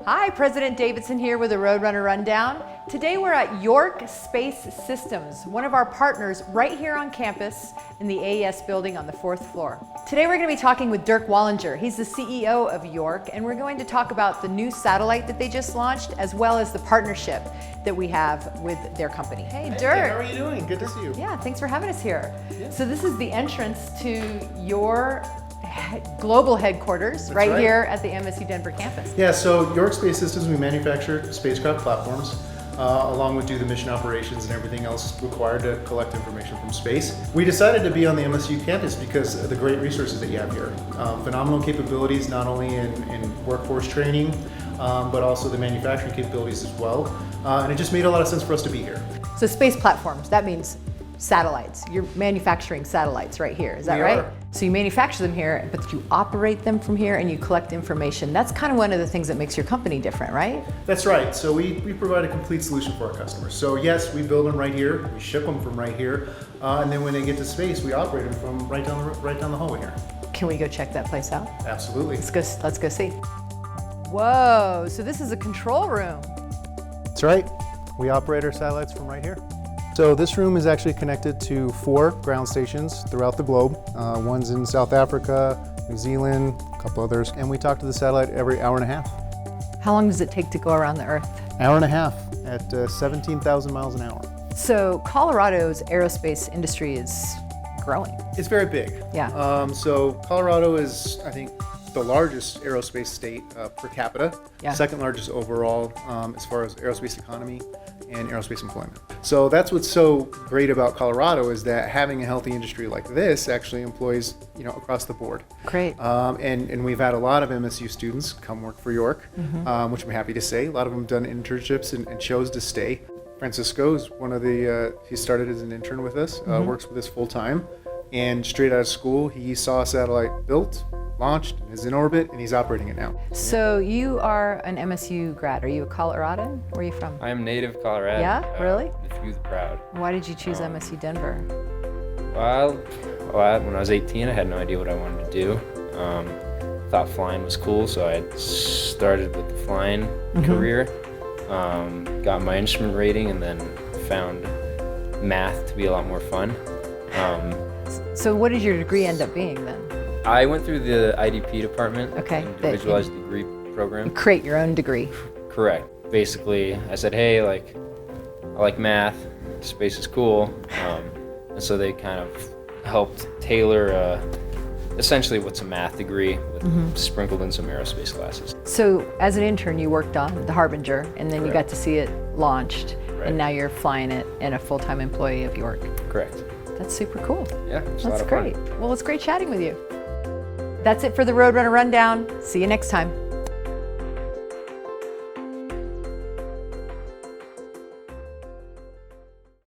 Hi, President Davidson here with a Roadrunner Rundown. Today we're at York Space Systems, one of our partners right here on campus in the AES building on the 4th floor. Today we're going to be talking with Dirk Wallinger. He's the CEO of York, and we're going to talk about the new satellite that they just launched, as well as the partnership that we have with their company. Hey, Dirk. How are you doing? Good to see you. Yeah, thanks for having us here. Yeah. So this is the entrance to your global headquarters right here at the MSU Denver campus. Yeah, so York Space Systems, we manufacture spacecraft platforms, along with do the mission operations and everything else required to collect information from space. We decided to be on the MSU campus because of the great resources that you have here. Phenomenal capabilities, not only in workforce training, but also the manufacturing capabilities as well. And it just made a lot of sense for us to be here. So space platforms, that means satellites. You're manufacturing satellites right here, is that right? are. So you manufacture them here, but you operate them from here and you collect information. That's kind of one of the things that makes your company different, right? That's right. So we provide a complete solution for our customers. So yes, we build them right here, we ship them from right here, and then when they get to space, we operate them from right down the hallway here. Can we go check that place out? Absolutely. Let's go see. Whoa, so this is a control room. That's right. We operate our satellites from right here. So this room is actually connected to 4 ground stations throughout the globe. One's in South Africa, New Zealand, a couple others, and we talk to the satellite every hour and a half. How long does it take to go around the Earth? Hour and a half at 17,000 miles an hour. So Colorado's aerospace industry is growing. It's very big. Yeah. So Colorado is, I think, the largest aerospace state per capita, Yeah. second largest overall as far as aerospace economy and aerospace employment. So that's what's so great about Colorado is that having a healthy industry like this actually employs, across the board. Great. And we've had a lot of MSU students come work for York, which I'm happy to say. A lot of them done internships and chose to stay. Francisco is one of the, he started as an intern with us, works with us full time. And straight out of school, he saw a satellite built, launched, is in orbit, and he's operating it now. So you are an MSU grad. Are you a Coloradan? Where are you from? I am native Colorado. Yeah? Really? The few the proud. Why did you choose MSU Denver? Well, when I was 18, I had no idea what I wanted to do. Thought flying was cool, so I started with the flying career. Got my instrument rating, and then found math to be a lot more fun. So what did your degree end up being then? I went through the IDP department, Okay. individualized degree program. Create your own degree. Correct. Basically, I said, hey, I like math, space is cool, and so they kind of helped tailor essentially what's a math degree with sprinkled in some aerospace classes. So as an intern, you worked on the Harbinger, and then you got to see it launched, and now you're flying it and a full-time employee of York. Correct. That's super cool. Yeah, it's a lot That's of fun. great. Well, it's great chatting with you. That's it for the Roadrunner Rundown. See you next time.